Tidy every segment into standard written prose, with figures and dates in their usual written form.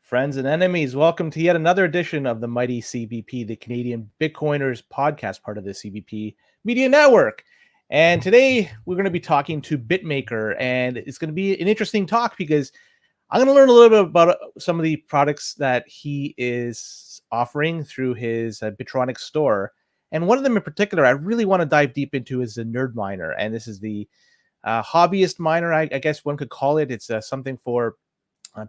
Friends and enemies, welcome to yet another edition of the mighty CBP, the Canadian Bitcoiners podcast, part of the CBP Media Network. And today we're going to be talking to BitMaker, and it's going to be an interesting talk because I'm going to learn a little bit about some of the products that he is offering through his Bitronic store. And one of them in particular I really want to dive deep into is the NerdMiner, and this is the hobbyist miner, I guess one could call it. It's something for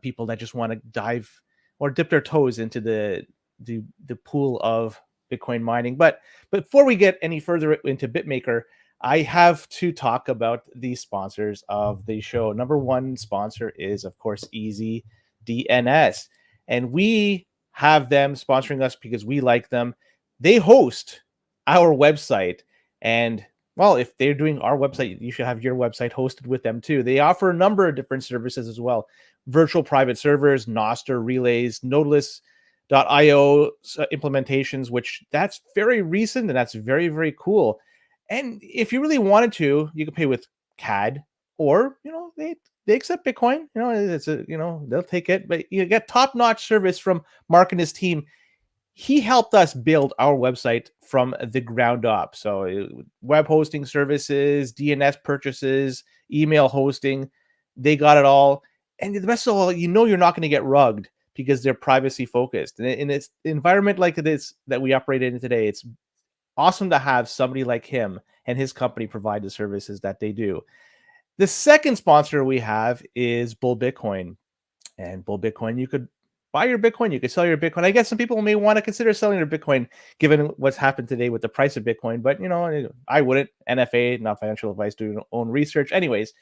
people that just want to dive or dip their toes into the pool of Bitcoin mining. But before we get any further into BitMaker, I have to talk about the sponsors of the show. Number one sponsor is, of course, Easy DNS, and we have them sponsoring us because we like them. They host our website, and well, if they're doing our website, you should have your website hosted with them too. They offer a number of different services as well: virtual private servers, Nostr relays, Nodeless.io implementations, which that's very recent and that's very, very cool. And if you really wanted to, you could pay with CAD, or they accept Bitcoin. They'll take it. But you get top-notch service from Mark and his team. He helped us build our website from the ground up. So web hosting services, DNS purchases, email hosting, they got it all. And the best of all, you're not going to get rugged because they're privacy focused. And in this environment like this that we operate in today, it's awesome to have somebody like him and his company provide the services that they do. The second sponsor we have is Bull Bitcoin. And Bull Bitcoin, you could buy your Bitcoin, you could sell your Bitcoin. I guess some people may want to consider selling their Bitcoin given what's happened today with the price of Bitcoin, but I wouldn't. NFA, not financial advice, do your own research. Anyways,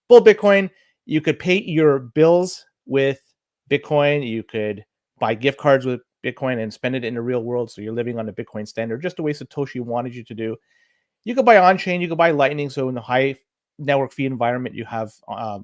Bull Bitcoin, you could pay your bills with Bitcoin. You could buy gift cards with Bitcoin and spend it in the real world. So you're living on the Bitcoin standard, just the way Satoshi wanted you to do. You could buy on-chain, you could buy Lightning. So in the high network fee environment, you have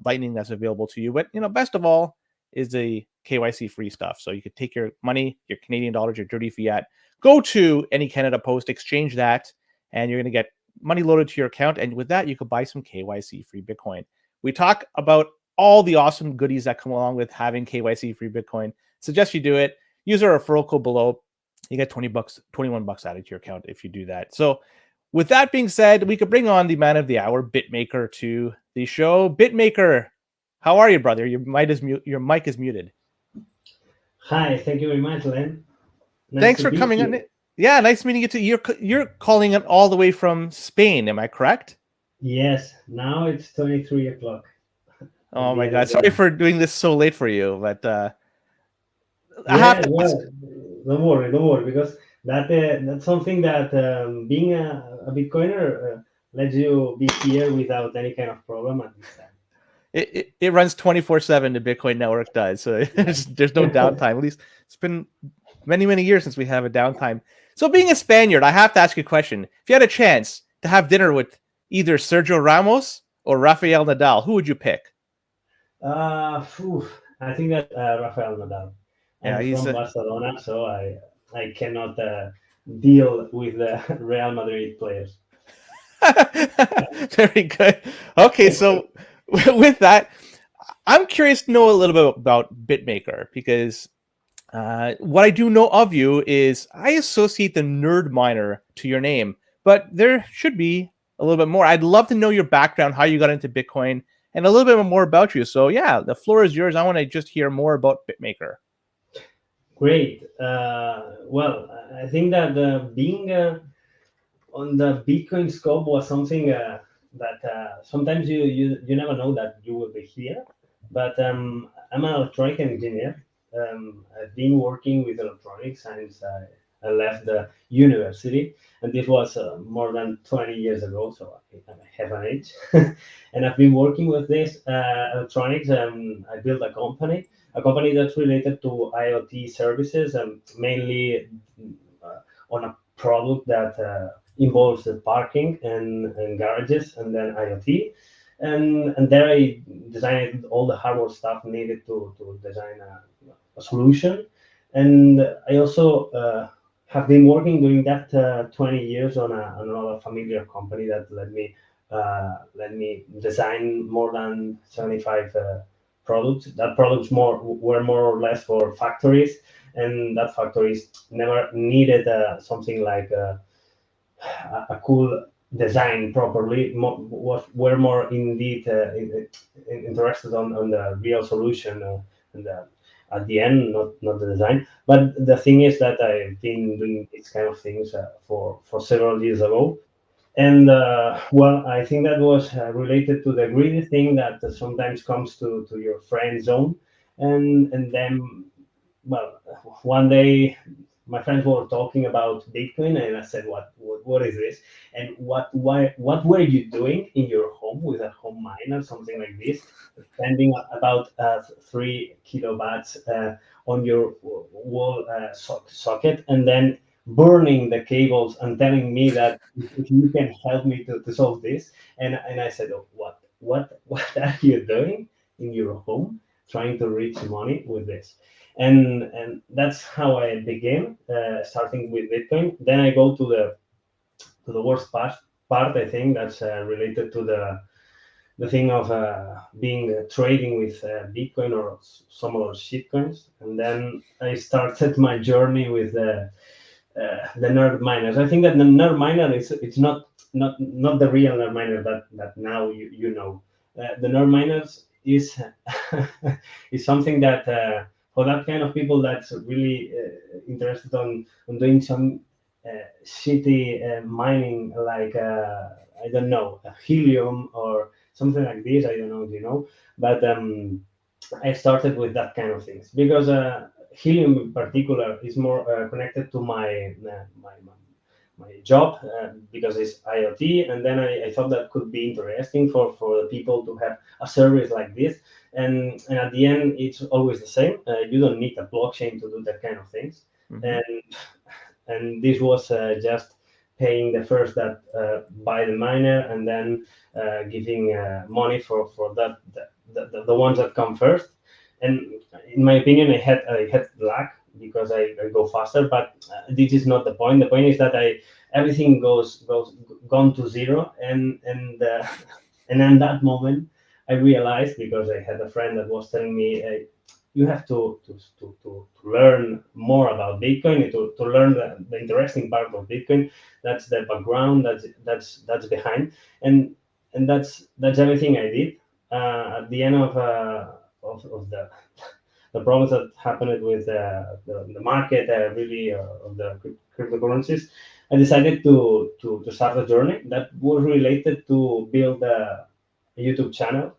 Lightning that's available to you. But best of all is the KYC free stuff. So you could take your money, your Canadian dollars, your dirty fiat, go to any Canada Post, exchange that, and you're going to get money loaded to your account. And with that, you could buy some KYC free Bitcoin. We talk about all the awesome goodies that come along with having KYC free Bitcoin. Suggest you do it. Use our referral code below. You get $20, $21 added to your account if you do that. So with that being said, we could bring on the man of the hour, BitMaker, to the show. BitMaker, how are you, brother? Your mic is muted. Hi, thank you very much, Len. Thanks for coming on. Yeah, nice meeting you too. You're calling it all the way from Spain, am I correct? Yes, now it's 23 o'clock. Oh my God, sorry for doing this so late for you, but I have to ask. Don't worry, because that's something that being a Bitcoiner lets you be here without any kind of problem at this time. It runs 24/7. The Bitcoin network does, so there's no downtime. At least it's been many years since we have a downtime. So being a Spaniard, I have to ask you a question. If you had a chance to have dinner with either Sergio Ramos or Rafael Nadal, who would you pick? I think that Rafael Nadal. I'm from Barcelona, so I cannot deal with the Real Madrid players. Very good. Okay, so with that, I'm curious to know a little bit about BitMaker because what I do know of you is I associate the NerdMiner to your name, but there should be a little bit more. I'd love to know your background, how you got into Bitcoin, and a little bit more about you. So yeah, the floor is yours. I want to just hear more about BitMaker. Great. Well, I think that being on the Bitcoin scope was something that sometimes you never know that you will be here. But I'm an electronic engineer. I've been working with electronics since I left the university, and this was more than 20 years ago, so I have an age. And I've been working with this electronics, and I built a company that's related to IoT services, and mainly on a product that involves the parking and garages, and then IoT. And there I designed all the hardware stuff needed to design a solution. And I also have been working during that 20 years on another familiar company that let me design more than 75 products. That products were more or less for factories, and that factories never needed something like a cool design properly. Were more indeed interested on the real solution and at the end, not the design. But the thing is that I've been doing these kind of things for several years ago. And well, I think that was related to the greedy thing that sometimes comes to your friend zone, and then, well, one day my friends were talking about Bitcoin, and I said, "What is this? And what were you doing in your home with a home miner, something like this, spending about 3 kilowatts on your wall socket, and then burning the cables and telling me that if you can help me to solve this?" And I said, "Oh, what are you doing in your home, trying to reach money with this?" And that's how I began, starting with Bitcoin. Then I go to the worst part. I think that's related to the thing of being trading with Bitcoin or some other shitcoins. And then I started my journey with the nerd miners. I think that the nerd miner is it's not the real nerd miner that now you know. The nerd miners is is something that for that kind of people that's really interested on doing some shitty mining, like I don't know, helium or something like this. I don't know if you know, but I started with that kind of things because helium in particular is more connected to my job because it's IoT, and then I thought that could be interesting for the people to have a service like this, and at the end it's always the same. You don't need a blockchain to do that kind of things, and this was just paying the first that buy the miner, and then giving money for that the ones that come first. And in my opinion, I had luck because I go faster, but this is not the point. The point is that everything goes gone to zero, and in that moment I realized, because I had a friend that was telling me, you have to learn more about Bitcoin, to learn the interesting part of Bitcoin. That's the background. That's behind, and that's everything I did. At the end of the problems that happened with the market, really of the cryptocurrencies, I decided to start a journey that was related to build a YouTube channel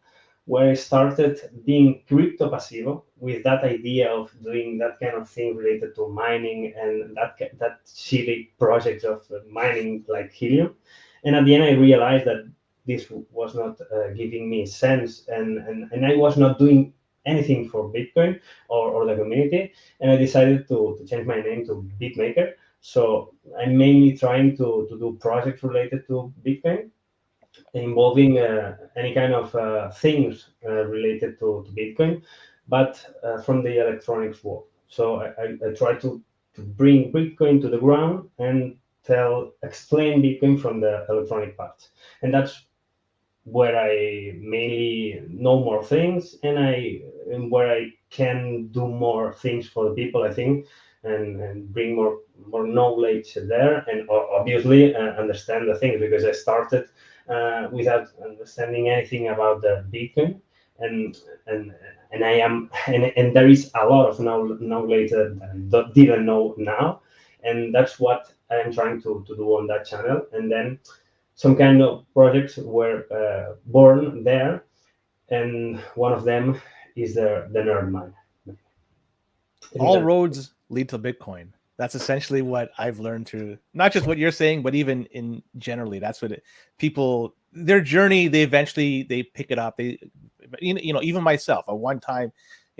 where I started being crypto passivo with that idea of doing that kind of thing related to mining and that silly project of mining like helium. And at the end, I realized that this was not giving me sense, and I was not doing anything for Bitcoin or the community. And I decided to change my name to BitMaker. So I'm mainly trying to do projects related to Bitcoin, involving any kind of things related to Bitcoin, but from the electronics world. So I try to bring Bitcoin to the ground and explain Bitcoin from the electronic parts. And that's where I mainly know more things, and where I can do more things for the people, I think, and bring more knowledge there, and obviously understand the things, because I started without understanding anything about the Bitcoin, and and I am and there is a lot of knowledge that I didn't know now, and that's what I am trying to do on that channel. And then some kind of projects were born there, and one of them is the nerd mine. All roads lead to Bitcoin. That's essentially what I've learned through not just what you're saying, but even in generally, that's what people, their journey, they eventually they pick it up. They, even myself, at one time,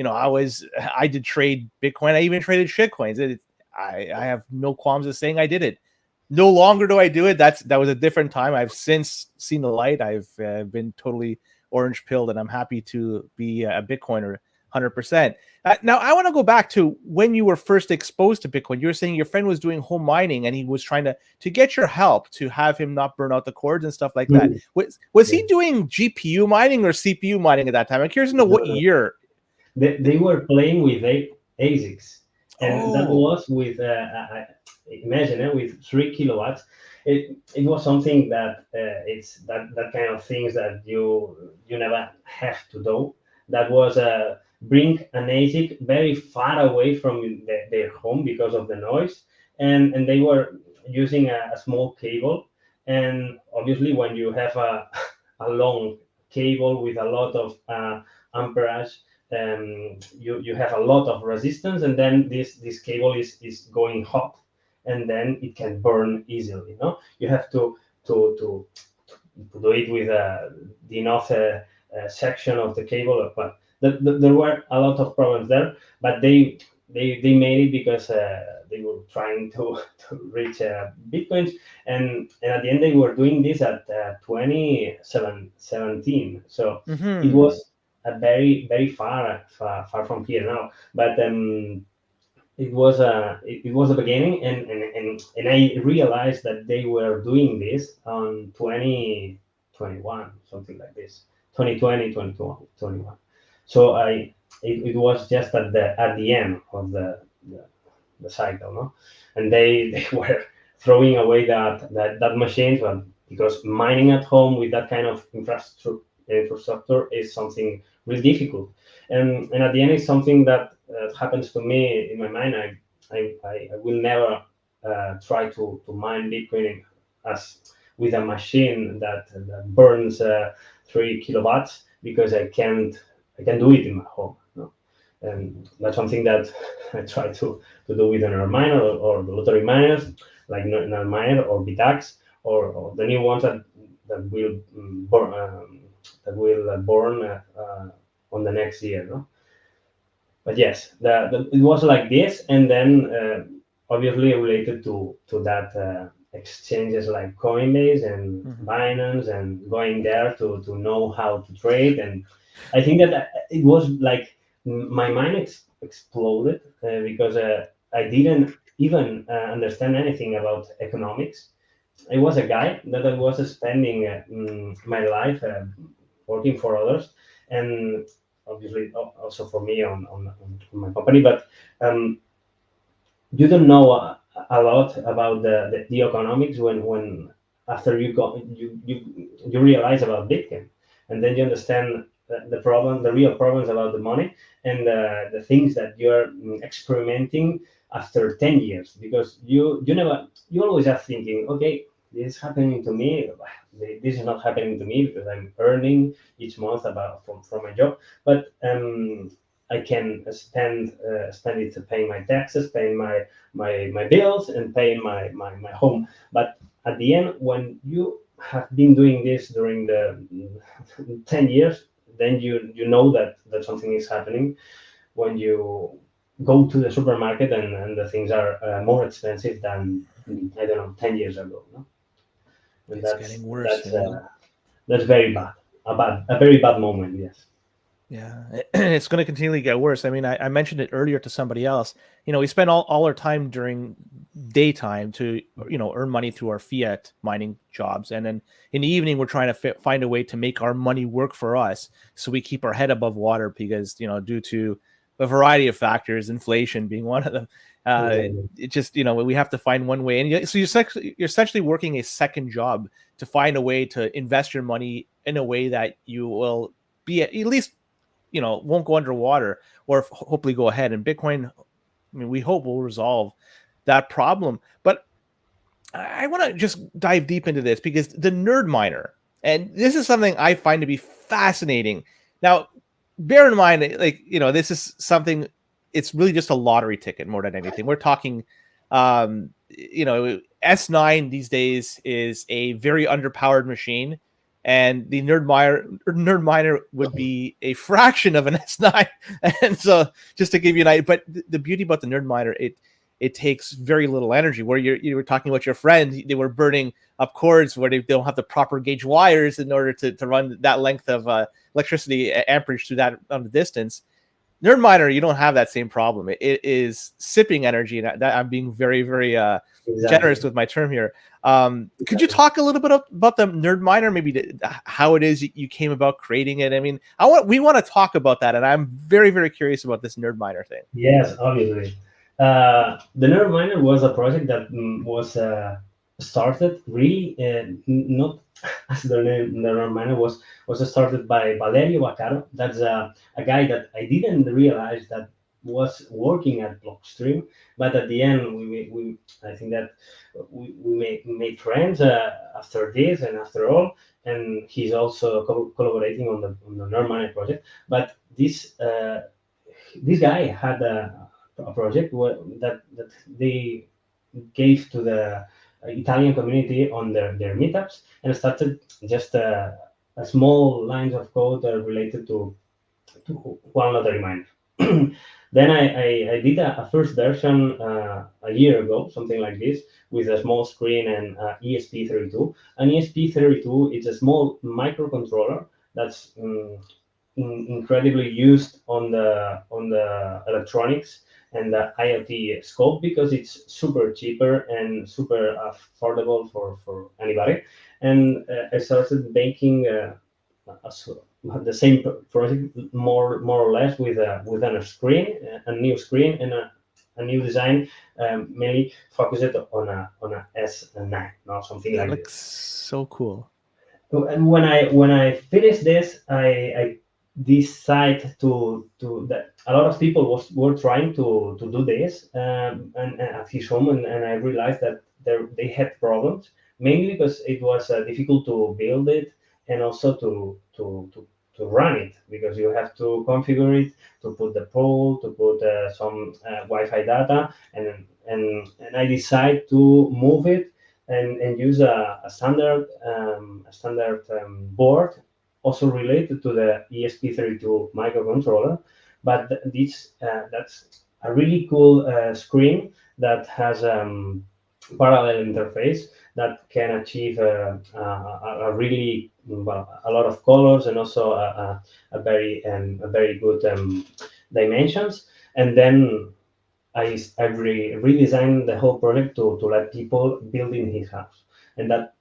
I did trade Bitcoin. I even traded shit coins. I have no qualms of saying I did it. No longer do I do it. That was a different time. I've since seen the light. I've been totally orange pilled, and I'm happy to be a Bitcoiner. 100%. Now, I want to go back to when you were first exposed to Bitcoin. You were saying your friend was doing home mining and he was trying to get your help to have him not burn out the cords and stuff like that. Was he doing GPU mining or CPU mining at that time? I'm curious to know what year. They were playing with ASICs, and that was with imagine with 3 kilowatts. It was something that it's that kind of things that you never have to do. That was bring an ASIC very far away from their home because of the noise, and they were using a small cable. And obviously, when you have a long cable with a lot of amperage, you have a lot of resistance, and then this cable is going hot, and then it can burn easily. You have to do it with the enough section of the cable, but there were a lot of problems there. But they made it because they were trying to reach bitcoins, and at the end they were doing this at 2017. So it was a very far from here now, but it was the beginning, and I realized that they were doing this on 2021, something like this, 2020, 2021. So it was just at the end of the cycle, no? And they were throwing away that machine, but because mining at home with that kind of infrastructure is something really difficult, and at the end it's something that happens to me in my mind. I will never try to mine Bitcoin as with a machine that burns 3 kilowatts, because I can do it in my home, no? And that's something that I try to do with an NerdMiner or the lottery miners like NerdMiner or BitX or the new ones that will born on the next year, no? But yes, it was like this, and then obviously related to that exchanges like Coinbase and Binance, and going there to know how to trade. And I think that it was like my mind exploded because I didn't even understand anything about economics. I was a guy that I was spending my life working for others, and obviously also for me on my company. But you don't know a lot about the economics when after you realize about Bitcoin, and then you understand the real problems about the money, and the things that you're experimenting after 10 years, because you always are thinking, okay, this is happening to me, this is not happening to me because I'm earning each month about from my job, but I can spend it paying my taxes, paying my bills, and paying my home. But at the end, when you have been doing this during the 10 years, then you know that something is happening when you go to the supermarket and the things are more expensive than, I don't know, 10 years ago, no? And it's getting worse. That's very bad. A very bad moment, yes. Yeah, it's going to continually get worse. I mean, I mentioned it earlier to somebody else. We spend all our time during daytime to, earn money through our fiat mining jobs. And then in the evening, we're trying to find a way to make our money work for us, so we keep our head above water, because, due to a variety of factors, inflation being one of them, it just, we have to find one way. And so you're essentially working a second job to find a way to invest your money in a way that you will be at least, won't go underwater, or hopefully go ahead. And Bitcoin, I mean, we hope will resolve that problem. But I want to just dive deep into this, because the NerdMiner, and this is something I find to be fascinating. Now, bear in mind, this is something, it's really just a lottery ticket more than anything. We're talking, S9 these days is a very underpowered machine, and the NerdMiner would be a fraction of an S9. And so, just to give you an idea, but the beauty about the NerdMiner, it takes very little energy. Where you were talking about your friend, they were burning up cords where they don't have the proper gauge wires in order to run that length of electricity amperage through that distance. NerdMiner, you don't have that same problem. It is sipping energy, and that I'm being very, very generous with my term here. Could you talk a little bit about the NerdMiner, maybe how it is you came about creating it? I mean, we want to talk about that, and I'm very, very curious about this NerdMiner thing. Yes, obviously. The NerdMiner was a project that was started really not as the name the NerdMiner was started by Valerio Baccaro. That's a guy that I didn't realize that was working at Blockstream, but at the end we I think that we made friends after this and after all, and he's also collaborating on the NerdMiner project. But this guy had a project that they gave to the Italian community on their meetups, and started just a small lines of code related to one lottery miner. Then I did a first version a year ago, something like this, with a small screen and ESP32. An ESP32 is a small microcontroller that's incredibly used on the electronics and the IoT scope, because it's super cheaper and super affordable for anybody. And I started making the same project more or less with a screen, a new screen, and a new design, mainly focused on a S9, no, something That like looks this. so cool. And when I finished this, I decide to that a lot of people were trying to do this, and at his home, and I realized that they had problems, mainly because it was difficult to build it, and also to run it, because you have to configure it, to put the pole, to put some Wi-Fi data, and I decide to move it and use a standard board, also related to the ESP32 microcontroller. But that's a really cool screen that has parallel interface that can achieve a really a lot of colors, and also a very good dimensions. And then I redesigned the whole project to let people build in his house, and that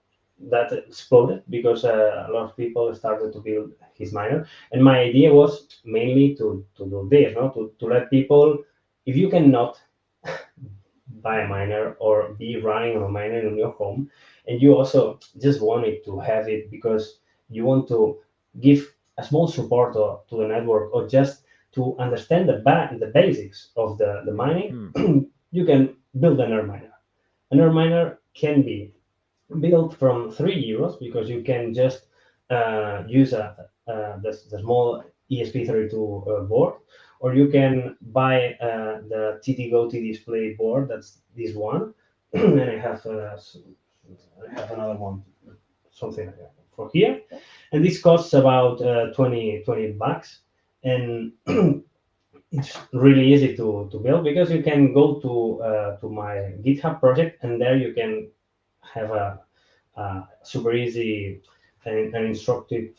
exploded, because a lot of people started to build his miner. And my idea was mainly to do this, no? To let people, if you cannot buy a miner or be running a miner in your home, and you also just wanted to have it because you want to give a small support to the network, or just to understand the basics of the mining, you can build an NerdMiner. An NerdMiner can be built from €3, because you can just use the small ESP32 board, or you can buy the TTGo T-Display board. That's this one, and I have another one, something like that, for here, and this costs about 20 bucks, and it's really easy to build, because you can go to my GitHub project, and there you can have a super easy and instructive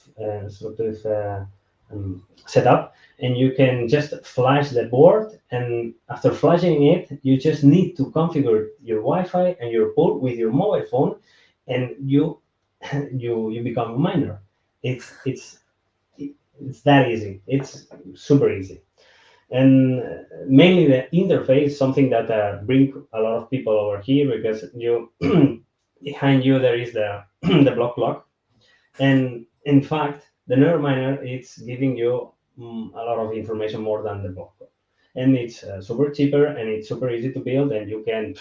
setup, and you can just flash the board, and after flashing it, you just need to configure your Wi-Fi and your port with your mobile phone, and you you become a miner. It's that easy. It's super easy. And mainly the interface, something that bring a lot of people over here, because you behind you there is the the block lock, and in fact the NerdMiner it's giving you a lot of information more than the block lock, and it's super cheaper, and it's super easy to build, and you can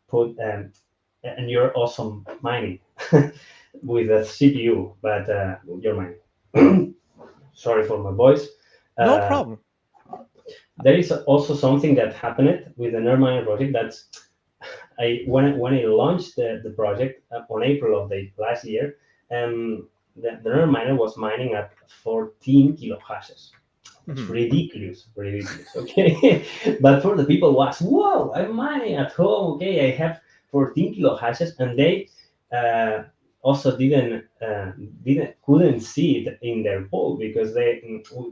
put and you're awesome mining with a CPU, but you're mining. Sorry for my voice. No problem. There is also something that happened with the NerdMiner project. That's when I launched the project on April of the last year, the NerdMiner was mining at 14 kilohashes. It's ridiculous. Okay, but for the people was, whoa, I'm mining at home. Okay, I have 14 kilohashes, and they also couldn't see it in their pool, because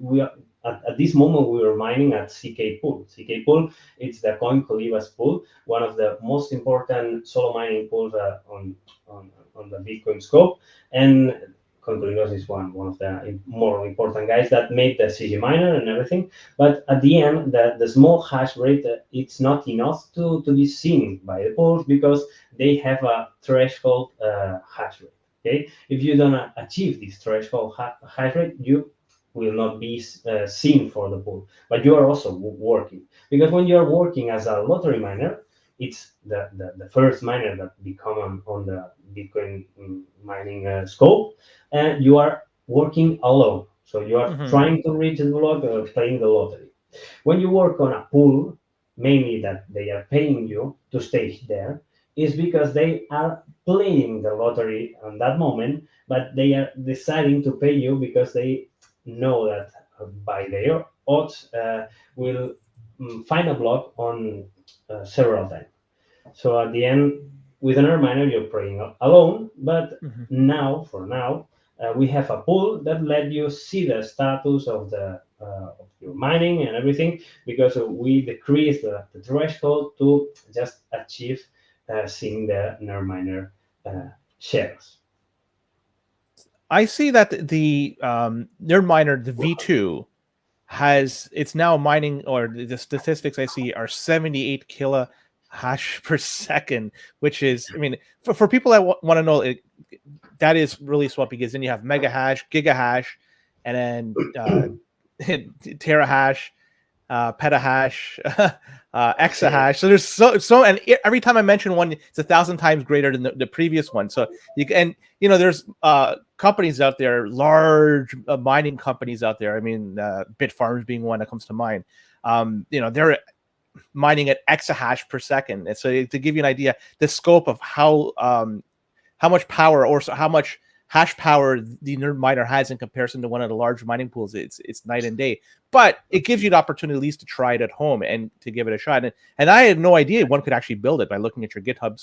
we are, at this moment we were mining at CK pool. CK pool, it's the Coin Colibas pool, one of the most important solo mining pools on the Bitcoin scope. And Coin Colibas is one of the more important guys that made the CG miner and everything. But at the end, the small hash rate, it's not enough to be seen by the pools, because they have a threshold hash rate. Okay, if you don't achieve this threshold hash rate, you will not be seen for the pool. But you are also working, because when you are working as a lottery miner, it's the first miner that become on the Bitcoin mining scope, and you are working alone. So you are trying to reach the block, playing the lottery. When you work on a pool, mainly that they are paying you to stay there, is because they are playing the lottery on that moment, but they are deciding to pay you because they know that by their odds will find a block on several times. So at the end, with an miner, you're playing alone, but for now, we have a pool that let you see the status of your mining and everything, because we decrease the threshold to just achieve seeing the NerdMiner shares. I see that the NerdMiner, the V2, it's now mining, or the statistics I see are 78 kilo hash per second, which is, I mean, for people that want to know, that is really small, because then you have mega hash, giga hash, and then terahash, petahash, exahash. So there's so, and every time I mention one, it's 1,000 times greater than the previous one. So there's companies out there, large mining companies out there. I mean, Bitfarms being one that comes to mind. They're mining at exahash per second. And so to give you an idea, the scope of how much power, or how much hash power the NerdMiner has in comparison to one of the large mining pools, it's night and day. But it gives you the opportunity at least to try it at home and to give it a shot. And I had no idea one could actually build it by looking at your GitHub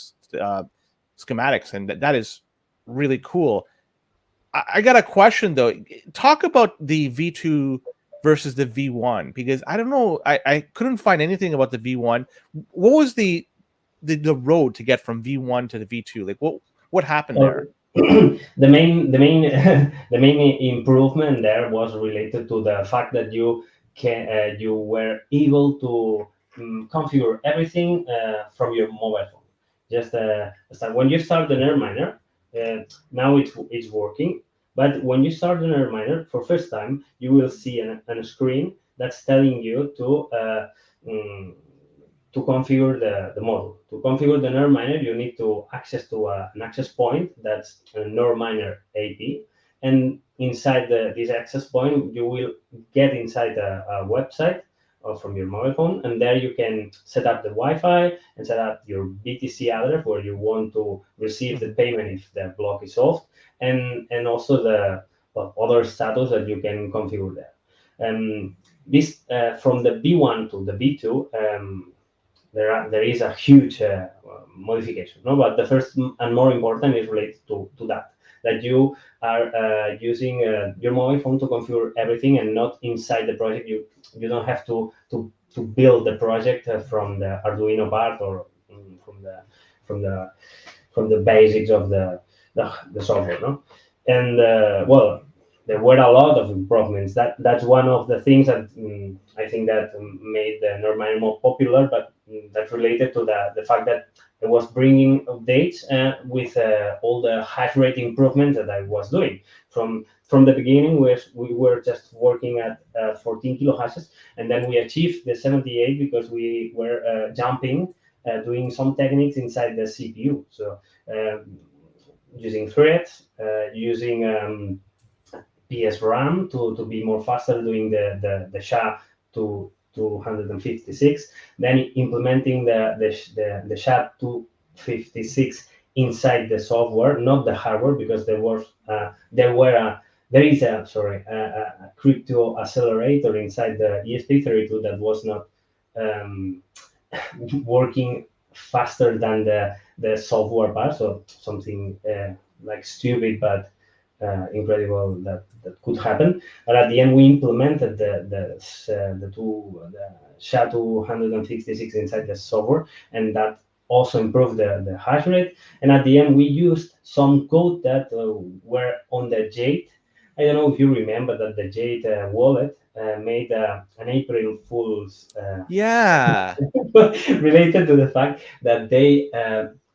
schematics, and that is really cool. I got a question though. Talk about the V2 versus the V1, because I don't know. I couldn't find anything about the V1. What was the road to get from V1 to the V2? Like what happened there? the main the main improvement there was related to the fact that you were able to configure everything from your mobile phone. Just when you start the NerdMiner, now it's working. But when you start the NerdMiner for first time, you will see a screen that's telling you to configure the model. To configure the NerdMiner, you need to access to an access point that's a NerdMiner AP. And inside this access point, you will get inside a website from your mobile phone. And there you can set up the Wi-Fi and set up your BTC address where you want to receive the payment if the block is solved. And also the other status that you can configure there. This from the B1 to the B2, there is a huge modification. No, but the first and more important is related to that you are using your mobile phone to configure everything, and not inside the project. You don't have to build the project from the Arduino part, or from the basics of the software. No, and there were a lot of improvements. That's one of the things that I think that made the NerdMiner more popular, but that's related to the fact that it was bringing updates with all the hash rate improvements that I was doing. From the beginning, we were just working at 14 kilo hashes, and then we achieved the 78 because we were jumping, doing some techniques inside the CPU. So using threads, using PSRAM to be more faster, doing the SHA to 256, then implementing the SHA 256 inside the software, not the hardware, because there is a crypto accelerator inside the ESP32 that was not working faster than the software part, so something like stupid but incredible that could happen. But at the end, we implemented the SHA-256 inside the software, and that also improved the hash rate. And at the end, we used some code that were on the Jade. I don't know if you remember that the Jade wallet made an April Fool's Yeah. related to the fact that they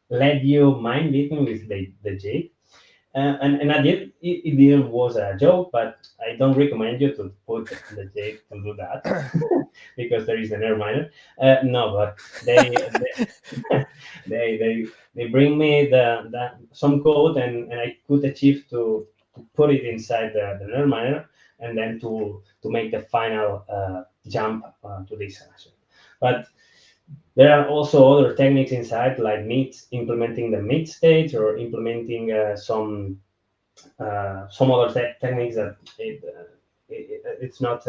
let you mine Bitcoin with the Jade. And at the end, it didn't was a joke, but I don't recommend you to put the Jade to do that because there is an NerdMiner. No, but they bring me the some code, and I could achieve to put it inside the NerdMiner, and then to make the final jump to this action. But there are also other techniques inside, like implementing the mid stage, or implementing some other techniques that it's not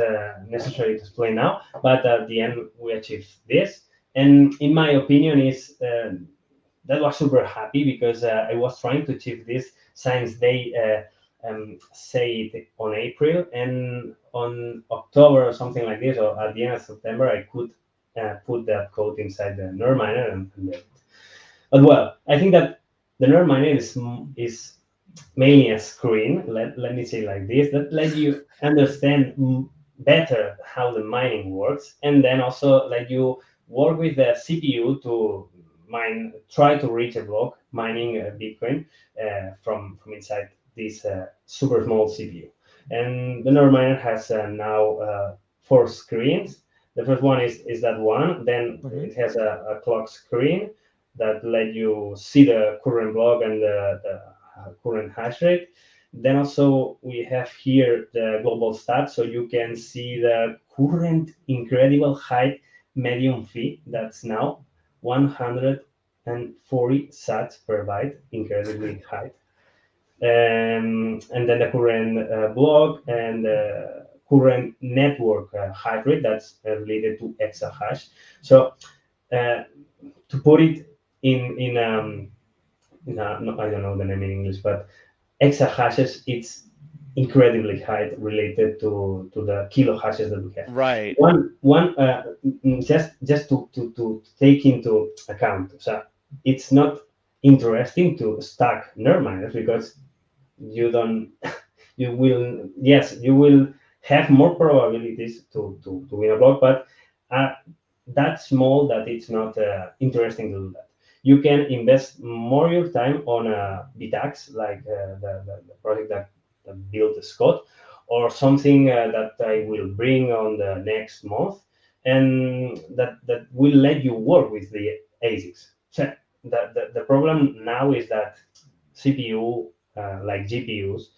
necessary to explain now. But at the end, we achieved this, and in my opinion, is that was super happy because I was trying to achieve this since they say it on April, and on October or something like this, or at the end of September, I could put that code inside the NerdMiner and but well, I think that the NerdMiner is mainly a screen. Let me say like this, that let you understand better how the mining works, and then also let you work with the CPU to try to reach a block mining Bitcoin from inside this super small CPU. And the NerdMiner has now 4 screens. The first one is that one. Then it has a clock screen that let you see the current block and the current hash rate. Then also we have here the global stats, so you can see the current incredible high medium fee. That's now 140 sats per byte, incredibly high. And then the current block and current network hash rate that's related to exahash. So to put it in no, I don't know the name in English, but exahashes, it's incredibly high related to the kilo hashes that we have. Right. One just to take into account. So it's not interesting to stack NerdMiners because you don't you will have more probabilities to win a block, but that small that it's not interesting to do that. You can invest more your time on BitAx, like the project that built Scott, or something that I will bring on the next month, and that will let you work with the ASICs. So the problem now is that CPU, like GPUs,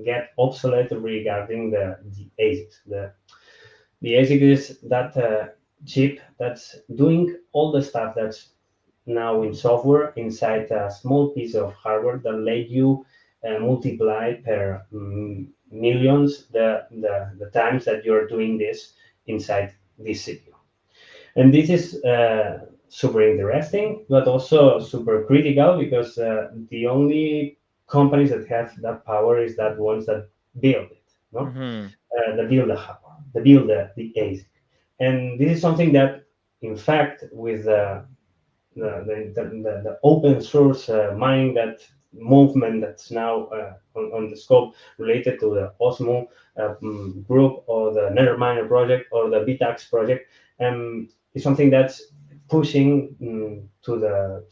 get obsolete regarding the ASICs. The ASIC is that chip that's doing all the stuff that's now in software inside a small piece of hardware that let you multiply per millions the times that you're doing this inside this CPU. And this is super interesting, but also super critical because the only companies that have that power is that ones that build it, no? That build the hardware, that build the ASIC. And this is something that, in fact, with the open source mining that movement that's now on the scope related to the Osmo group, or the NerdMiner project, or the BitAx project, is something that's pushing to the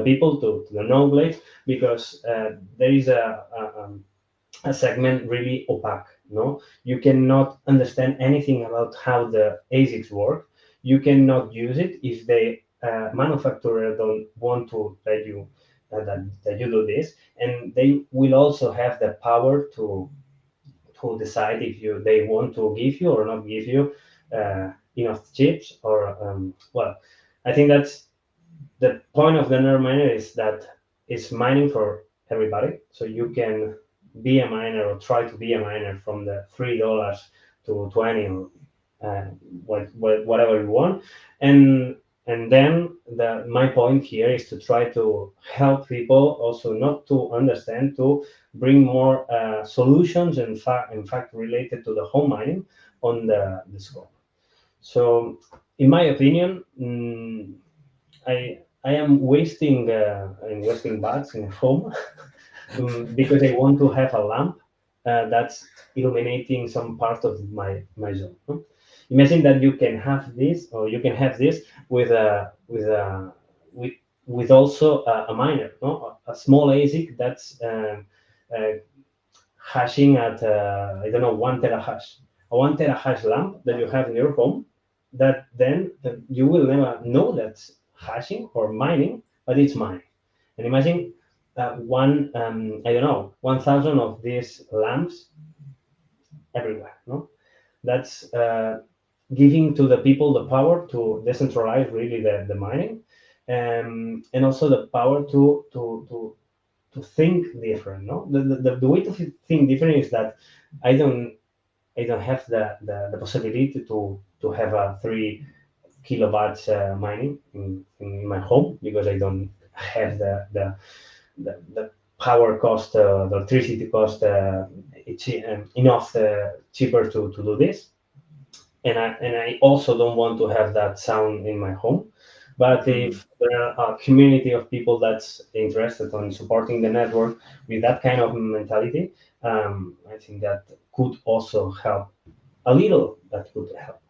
people, to the knowledge, because there is a segment really opaque. No, you cannot understand anything about how the ASICs work. You cannot use it if the manufacturer don't want to let you that you do this, and they will also have the power to decide if they want to give you or not give you enough chips, or well, I think that's the point of the NerdMiner, is that it's mining for everybody, so you can be a miner or try to be a miner from the $3 to 20, or whatever you want, and And then my point here is to try to help people also not to understand, to bring more solutions, in fact, related to the home mining on the scope. So, in my opinion, I am wasting bats in home because I want to have a lamp that's illuminating some part of my zone. No? Imagine that you can have this, or you can have this with with also a miner, no, a small ASIC that's uh, hashing at I don't know 1 terahash, a 1 terahash lamp that you have in your home. That then you will never know that's hashing or mining, but it's mining. And imagine I don't know 1,000 of these lamps everywhere. No, that's giving to the people the power to decentralize really the mining, and also the power to think different. No, the way to think different is that I don't have the possibility to have a 3 kilowatts mining in my home because I don't have the power cost, the electricity cost, it's enough cheaper to do this. And I also don't want to have that sound in my home. But if there are a community of people that's interested in supporting the network with that kind of mentality, I think that could also help a little. That could help.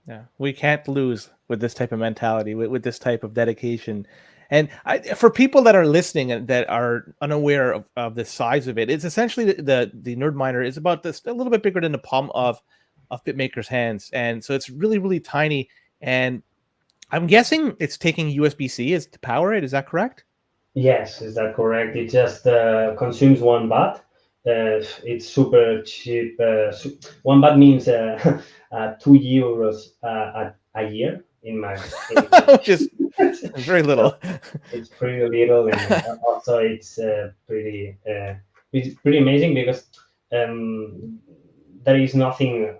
Yeah, we can't lose with this type of mentality, with this type of dedication. And for people that are listening and that are unaware of the size of it, it's essentially the NerdMiner is about this a little bit bigger than the palm of BitMaker's hands, and so it's really really tiny. And I'm guessing it's taking USB-C as to power it. Is that correct? Yes, is that correct? It just consumes 1 baht. It's super cheap. 1 baht means €2 a year in my. Which is very little. It's pretty little, and also it's pretty amazing because there is nothing.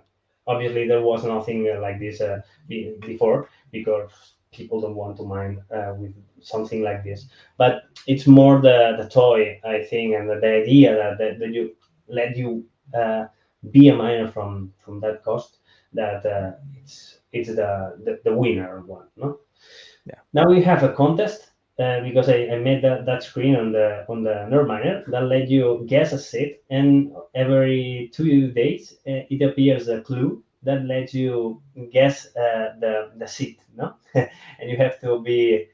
Obviously, there was nothing like this before because people don't want to mine with something like this. But it's more the toy, I think, and the idea that you let you be a miner from that cost, that it's the winner one. No. Yeah. Now we have a contest because I made that screen on the NerdMiner that let you guess a seed, and every 2 days it appears a clue that lets you guess the seed. No, and you have to be.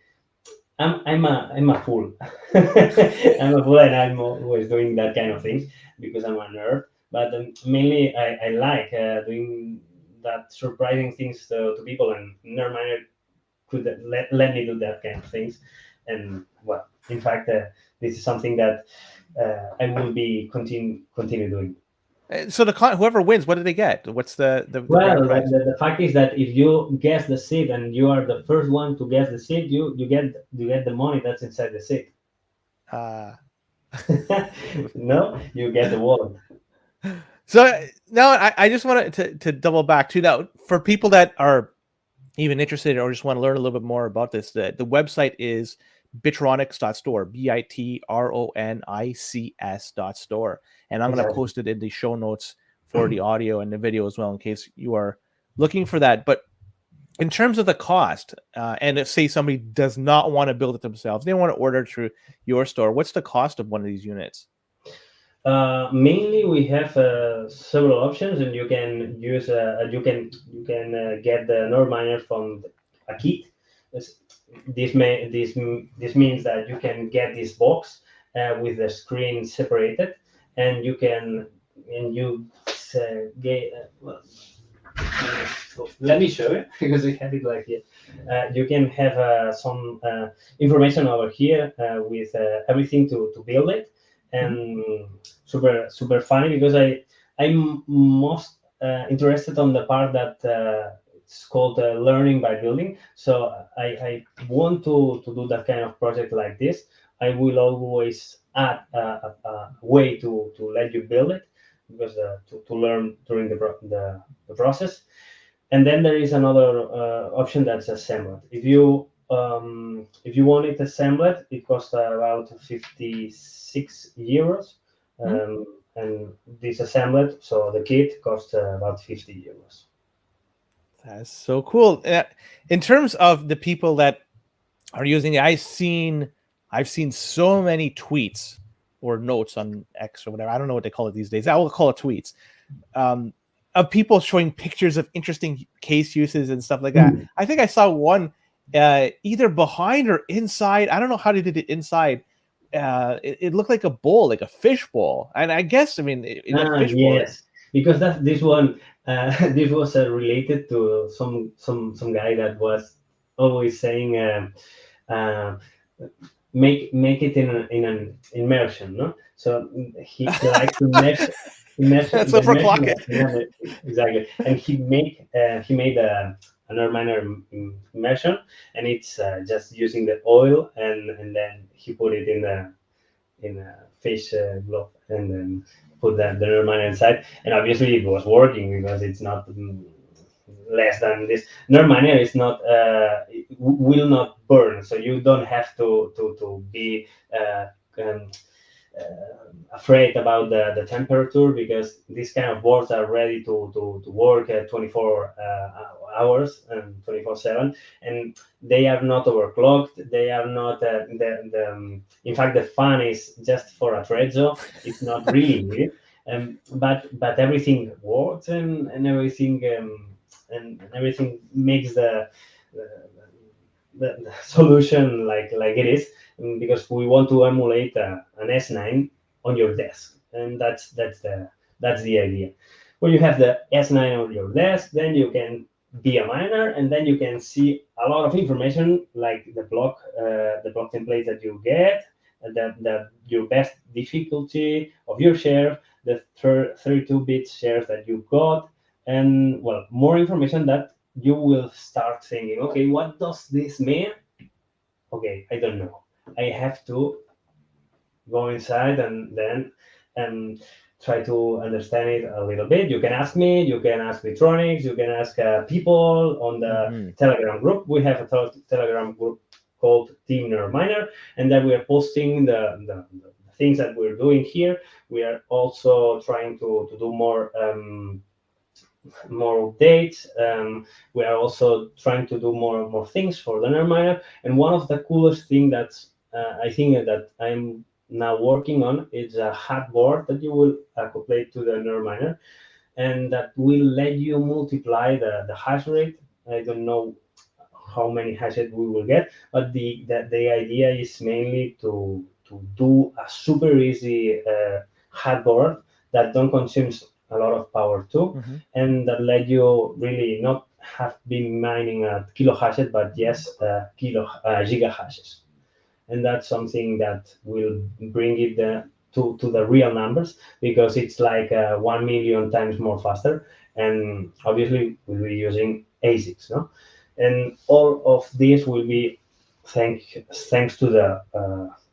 I'm a fool. I'm a fool, and I'm always doing that kind of things because I'm a nerd. But mainly, I like doing that surprising things to people, and NerdMiner could let me do that kind of things. And well, in fact, this is something that I will be continue doing. So whoever wins, what do they get? What's the grand Well, prize? the fact is that if you guess the seed and you are the first one to guess the seed, you get the money that's inside the seed. Uh, No, you get the wallet. so now I just wanted to double back to now for people that are even interested or just want to learn a little bit more about this. The website is bitronics.store, bitronics.store. And I'm going to Exactly. post it in the show notes for the audio and the video as well in case you are looking for that. But in terms of the cost, and if say somebody does not want to build it themselves, they want to order through your store, what's the cost of one of these units? Mainly, we have several options, and you can use get the NordMiner from a kit. This this means that you can get this box with the screen separated, and you get well. So let me show you because we have it like here. You can have some information over here with everything to build it, and super funny because I'm most interested on the part that it's called learning by building. So I want to do that kind of project like this. I will always add a way to let you build it because to learn during the process. And then there is another option that's assembled. If you want it assembled, it costs about 56 euros. And disassembled, so the kit costs about 50 euros. That's so cool. In terms of the people that are using it, I've seen so many tweets or notes on X or whatever. I don't know what they call it these days. I will call it tweets. Of people showing pictures of interesting case uses and stuff like that. I think I saw one either behind or inside. I don't know how they did it inside. It looked like a bowl, like a fish bowl. And I guess, I mean, in a fish bowl. Yes, because this one this was related to some guy that was always saying make it in an immersion, no? So he likes to immersion. That's overclock it. Exactly, and he made a NerdMiner immersion, and it's just using the oil, and then he put it in a fish glove, and then put the NerdMiner inside, and obviously it was working because it's not less than this. NerdMiner is not will not burn, so you don't have to be afraid about the temperature, because these kind of boards are ready to work 24 hours and 24/7, and they are not overclocked. They are not in fact, the fan is just for a trezzo. It's not really needed, but everything works, and everything and everything makes the solution like it is, because we want to emulate an S9 on your desk, and that's the idea. When you have the S9 on your desk, then you can be a miner, and then you can see a lot of information, like the block template that you get, your best difficulty of your share, the 32-bit shares that you got, and more information that you will start thinking, okay, what does this mean? Okay, I don't know. I have to go inside and then try to understand it a little bit. You can ask me, you can ask Bitronics, you can ask people on the Telegram group. We have a Telegram group called Team NerdMiner, and then we are posting the things that we're doing here. We are also trying to do more updates. We are also trying to do more things for the NerdMiner. And one of the coolest thing that's I think that I'm now working on is a hat board that you will couplate to the NerdMiner, and that will let you multiply the hash rate. I don't know how many hashes we will get, but the idea is mainly to do a super easy hat board that don't consume a lot of power too, and that let you really not have been mining at kilo hashes, but yes, giga hashes. And that's something that will bring it to the real numbers, because it's like 1 million times more faster, and obviously we'll be using ASICs, no? And all of this will be thanks to the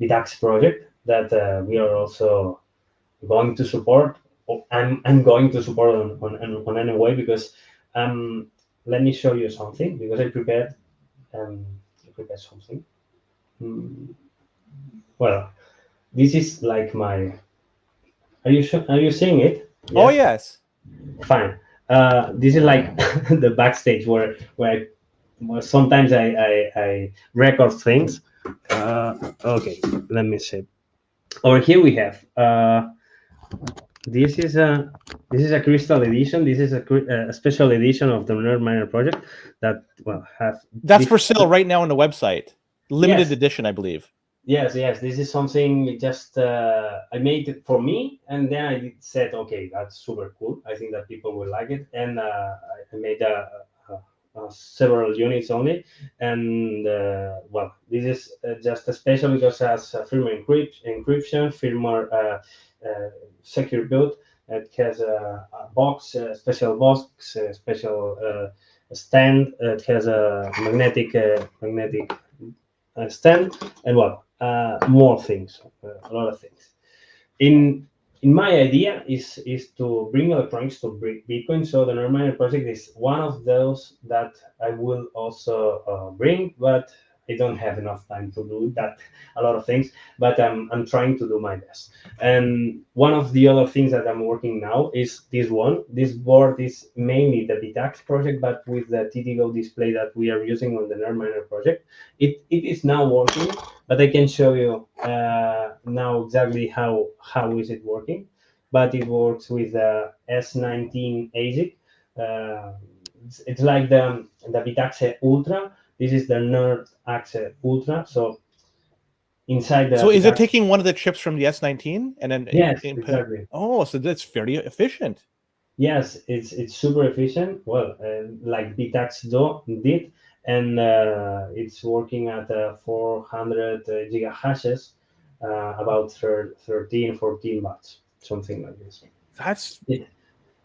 Bidax project that we are also going to support. I'm going to support on any way, because let me show you something, because I prepared something. Well, this is like my. Are you seeing it? Yes? Oh yes. Fine. This is like the backstage where sometimes I record things. Okay, let me see. Over here we have. This is a crystal edition. This is a special edition of the NerdMiner project that have. That's for sale right now on the website. Limited edition, I believe. Yes. This is something just I made it for me, and then I said, okay, that's super cool. I think that people will like it, and I made several units only. And this is just a special because it has firmware encryption, firmware secure build. It has a box, a special box, a special stand. It has a magnetic stand, and more things, a lot of things. In in my idea is to bring electronics to Bitcoin. So the NerdMiner project is one of those that I will also bring, but I don't have enough time to do that, a lot of things, but I'm trying to do my best. And one of the other things that I'm working now is this one. This board is mainly the BitAx project, but with the TTGo display that we are using on the NerdMiner project. It is now working, but I can show you now exactly how is it working. But it works with the S19 ASIC. It's like the BitAxe Ultra. This is the NerdAxe Ultra. So inside the So is it BitAxe, taking one of the chips from the S19 and then yes, input? exactly. Oh, so that's very efficient. Yes, it's super efficient. Well, like BitAxe did, and it's working at 400 gigahashes, about 13, 14 watts, something like this. That's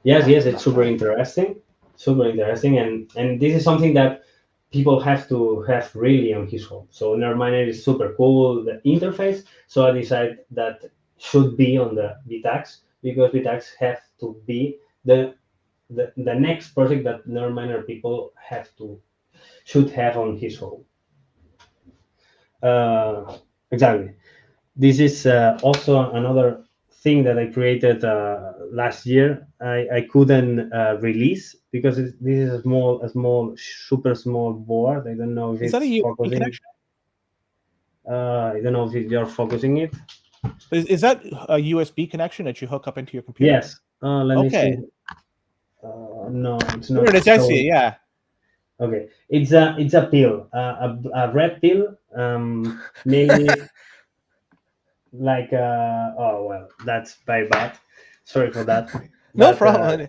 Yes, it's super interesting, and this is something that people have to have really on his home. So NerdMiner is super cool, the interface. So I decided that should be on the BitAx because BitAx have to be the next project that NerdMiner people should have on his home. Exactly. This is also another thing that I created last year. I couldn't release because this is a small, super small board. I don't know if is that a it's USB focusing. connection? I don't know if you're focusing it. Is that a USB connection that you hook up into your computer? Yes. Let me see. Okay. No, it's Here not it is. I see showing. it. Yeah. Okay, it's a pill, a red pill, mainly like oh well, that's very bad. Sorry for that, No but problem.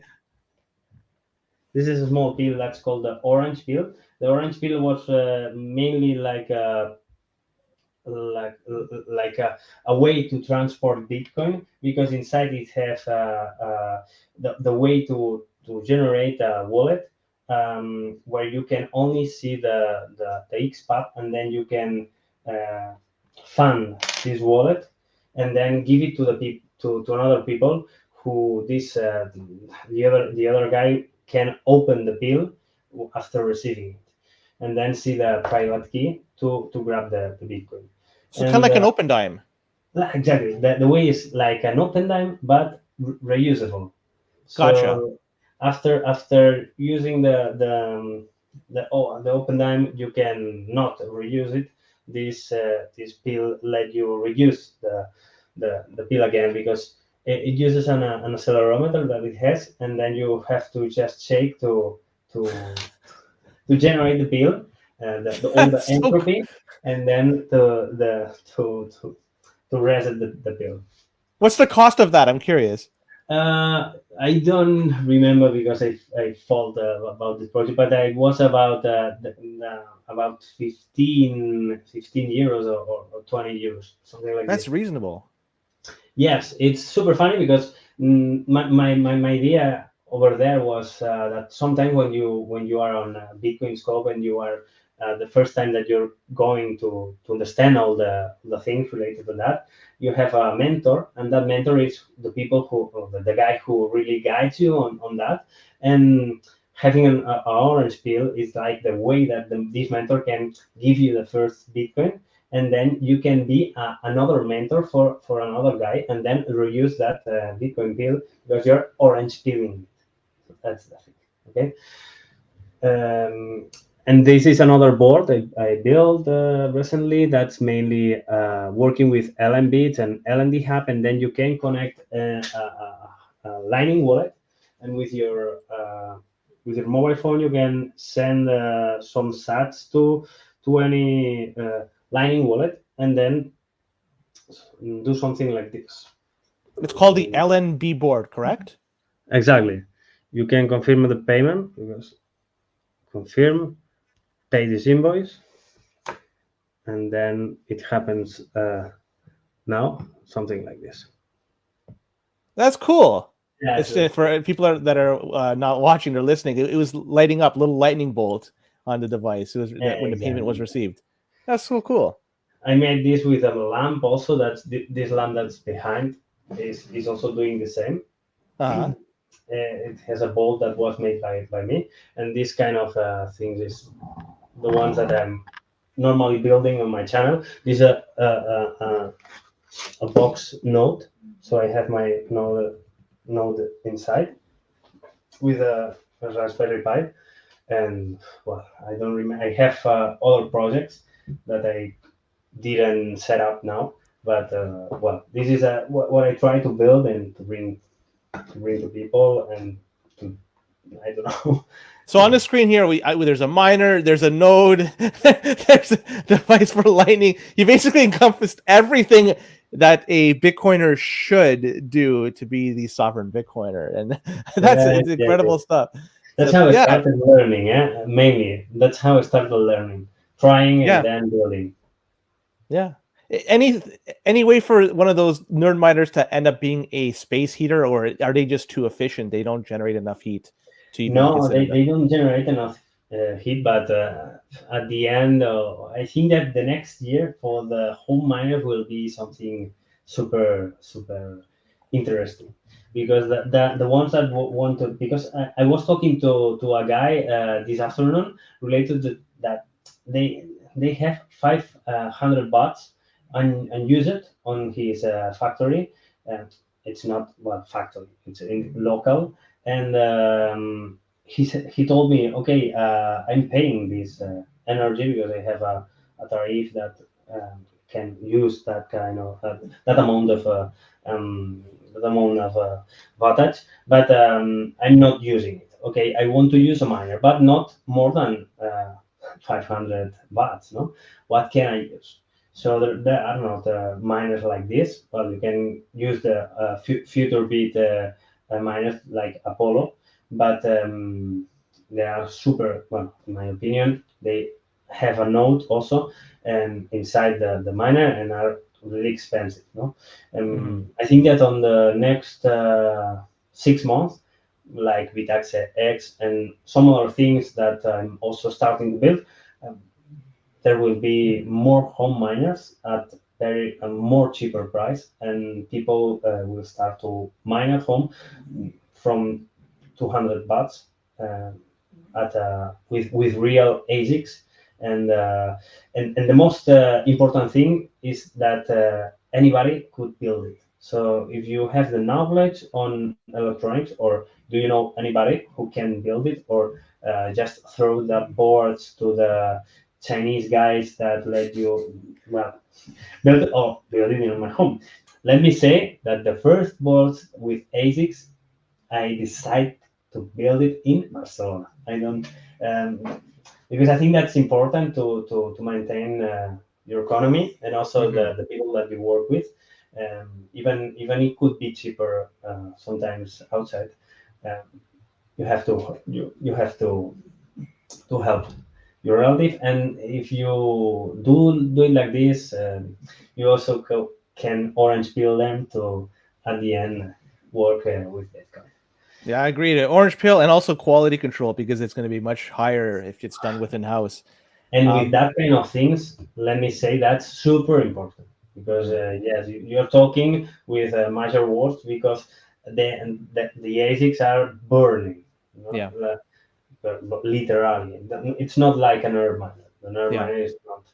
this is a small pill that's called the orange pill. The orange pill was mainly like a way to transport Bitcoin because inside it has the way to generate a wallet where you can only see the XPath and then you can uh, fund this wallet and then give it to the to another people who the other guy can open the pill after receiving it and then see the private key to grab the Bitcoin. So kind of And like an open dime. exactly, the way is like an open dime, but reusable. Gotcha. So after using the open dime, you can not reuse it. This pill let you reuse the pill again because it uses an accelerometer that it has, and then you have to just shake to generate the pill, all the That's so cool. entropy, and then to reset the pill. What's the cost of that? I'm curious. I don't remember because I thought about this project, but it was about 15 euros or 20 euros, something like That's this. reasonable. Yes, it's super funny because my idea over there was that sometimes when you are on Bitcoin scope and you are the first time that you're going to understand all the things related to that, you have a mentor, and that mentor is the people or the guy who really guides you on that. And having an orange pill is like the way that this mentor can give you the first Bitcoin and then you can be another mentor for another guy and then reuse that Bitcoin bill because you're orange pilling it. That's the thing. Okay. And this is another board I built recently that's mainly working with LNBits and LND Hub, and then you can connect a Lightning wallet, and with your mobile phone you can send some sats to any Lightning wallet, and then do something like this. It's called the LNB board, correct? Exactly. You can confirm the payment because confirm, pay this invoice, and then it happens now, something like this. That's cool. Yeah, It's for people that are not watching or listening. It was lighting up, little lightning bolt on the device. It was when the payment was exactly. received. That's so cool. I made this with a lamp also. That's this lamp that's behind. is also doing the same. Uh-huh. It has a bolt that was made by me, and this kind of things is the ones that I'm normally building on my channel. This is a box node, so I have my node inside with a Raspberry Pi, and well, I don't remember. I have other projects that I didn't set up now, but well, this is what I try to build and to bring to people and to, I don't know. So on the screen here, there's a miner, there's a node, there's a device for lightning. You basically encompassed everything that a Bitcoiner should do to be the sovereign Bitcoiner, and it's incredible stuff. That's So, how I yeah, started learning. Yeah, mainly that's how I started learning, trying and yeah, then building. yeah. Any way for one of those nerd miners to end up being a space heater, or are they just too efficient? They don't generate enough heat to even be No, considered. they don't generate enough heat, but at the end, I think that the next year for the home miner will be something super interesting, because the ones that want to, because I was talking to a guy this afternoon related to that they have 500 watts and use it on his factory. It's not well factory, it's in local, and he told me, okay, I'm paying this energy because I have a tariff that can use that kind of that amount of that amount of wattage, but I'm not using it. Okay, I want to use a miner, but not more than 500 watts. No, what can I use? So there are not miners like this. Well, you can use the future bit miners like Apollo, but they are super. Well, in my opinion, they have a node also, and inside the miner and are really expensive. No, I think that on the next 6 months, like Vitax X and some other things that I'm also starting to build, um, there will be more home miners at very a more cheaper price, and people will start to mine at home from 200 bahts uh, at with real ASICs, and and the most important thing is that anybody could build it. So if you have the knowledge on electronics, or do you know anybody who can build it, or just throw the boards to the Chinese guys that let you well build it in my home. Let me say that the first boards with ASICs I decided to build it in Barcelona. I don't because I think that's important to maintain your economy and also the people that you work with. Even it could be cheaper sometimes outside. Um, you have to you have to help your relative, and if you do it like this, you also can orange peel them to at the end work with Bitcoin. Yeah, I agree. The orange pill and also quality control, because it's going to be much higher if it's done within house. And with that kind of things, let me say that's super important, because yes, you're talking with major words, because the ASICs are burning, you know, Yeah, but literally. It's not like an NerdMiner. The yeah. NerdMiner is not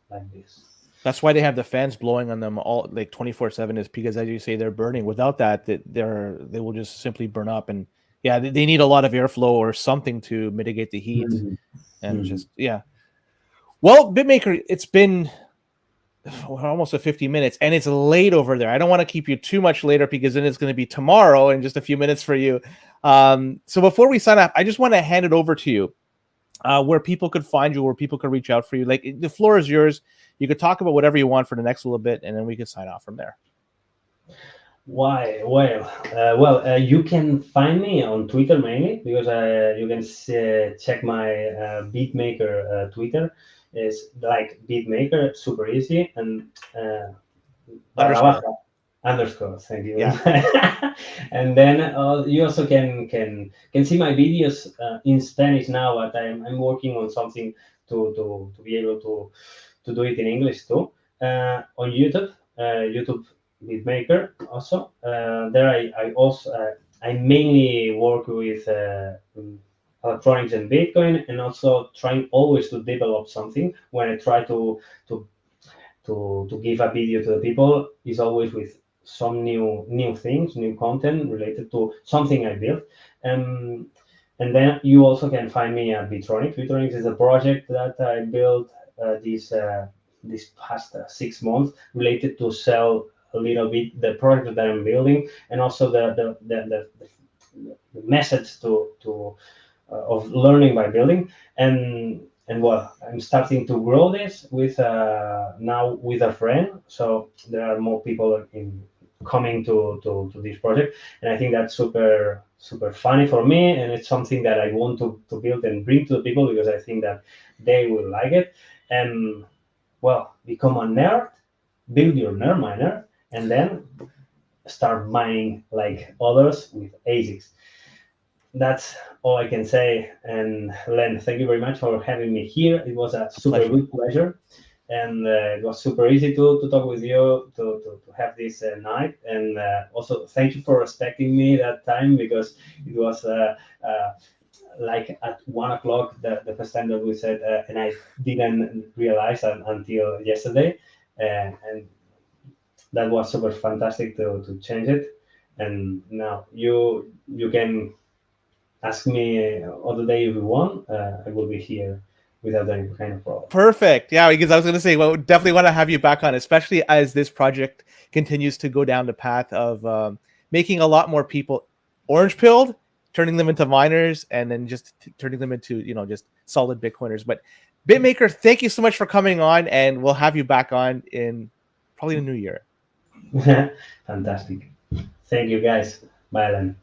like this. That's why they have the fans blowing on them all like 24/7, is because, as you say, they're burning. Without that, they will just simply burn up. And yeah, they need a lot of airflow or something to mitigate the heat. Mhm. And Mhm. just yeah. Well, BitMaker, it's been almost a 50 minutes, and it's late over there. I don't want to keep you too much later, because then it's going to be tomorrow in just a few minutes for you. So before we sign off, I just want to hand it over to you, where people could find you, where people could reach out for you. Like, the floor is yours. You could talk about whatever you want for the next little bit, and then we could sign off from there. Why? Well, you can find me on Twitter mainly, because you can check my BitMaker Twitter. It's like BitMaker, super easy, and barra Underscore. baja underscore. Thank you. Yeah. And then you also can see my videos in Spanish now, but I'm working on something to be able to do it in English too on YouTube. YouTube BitMaker also. There I also I mainly work with electronics and Bitcoin, and also trying always to develop something. When I try to to give a video to the people, is always with some new things, new content related to something I built. Um, and then you also can find me at Bitronics. Bitronics is a project that I built this past 6 months, related to sell a little bit the product that I'm building, and also the message to of learning by building. And well, I'm starting to grow this with now with a friend, so there are more people coming to this project, and I think that's super funny for me, and it's something that I want to build and bring to the people, because I think that they will like it. And well, become a nerd, build your nerd miner, and then start mining like others with ASICs. That's all I can say. And Len, thank you very much for having me here. It was a super good pleasure. And it was super easy to talk with you, to have this night. And also, thank you for respecting me that time, because it was like at 1 o'clock the first time that we said, and I didn't realize until yesterday. And that was super fantastic to change it. And now you can ask me other day if you want. I will be here without any kind of problem. Perfect. Yeah, because I was going to say, well, definitely want to have you back on, especially as this project continues to go down the path of making a lot more people orange pilled, turning them into miners, and then just turning them into, just solid Bitcoiners. But BitMaker, thank you so much for coming on, and we'll have you back on in probably the new year. Fantastic. Thank you, guys. Bye, Alan.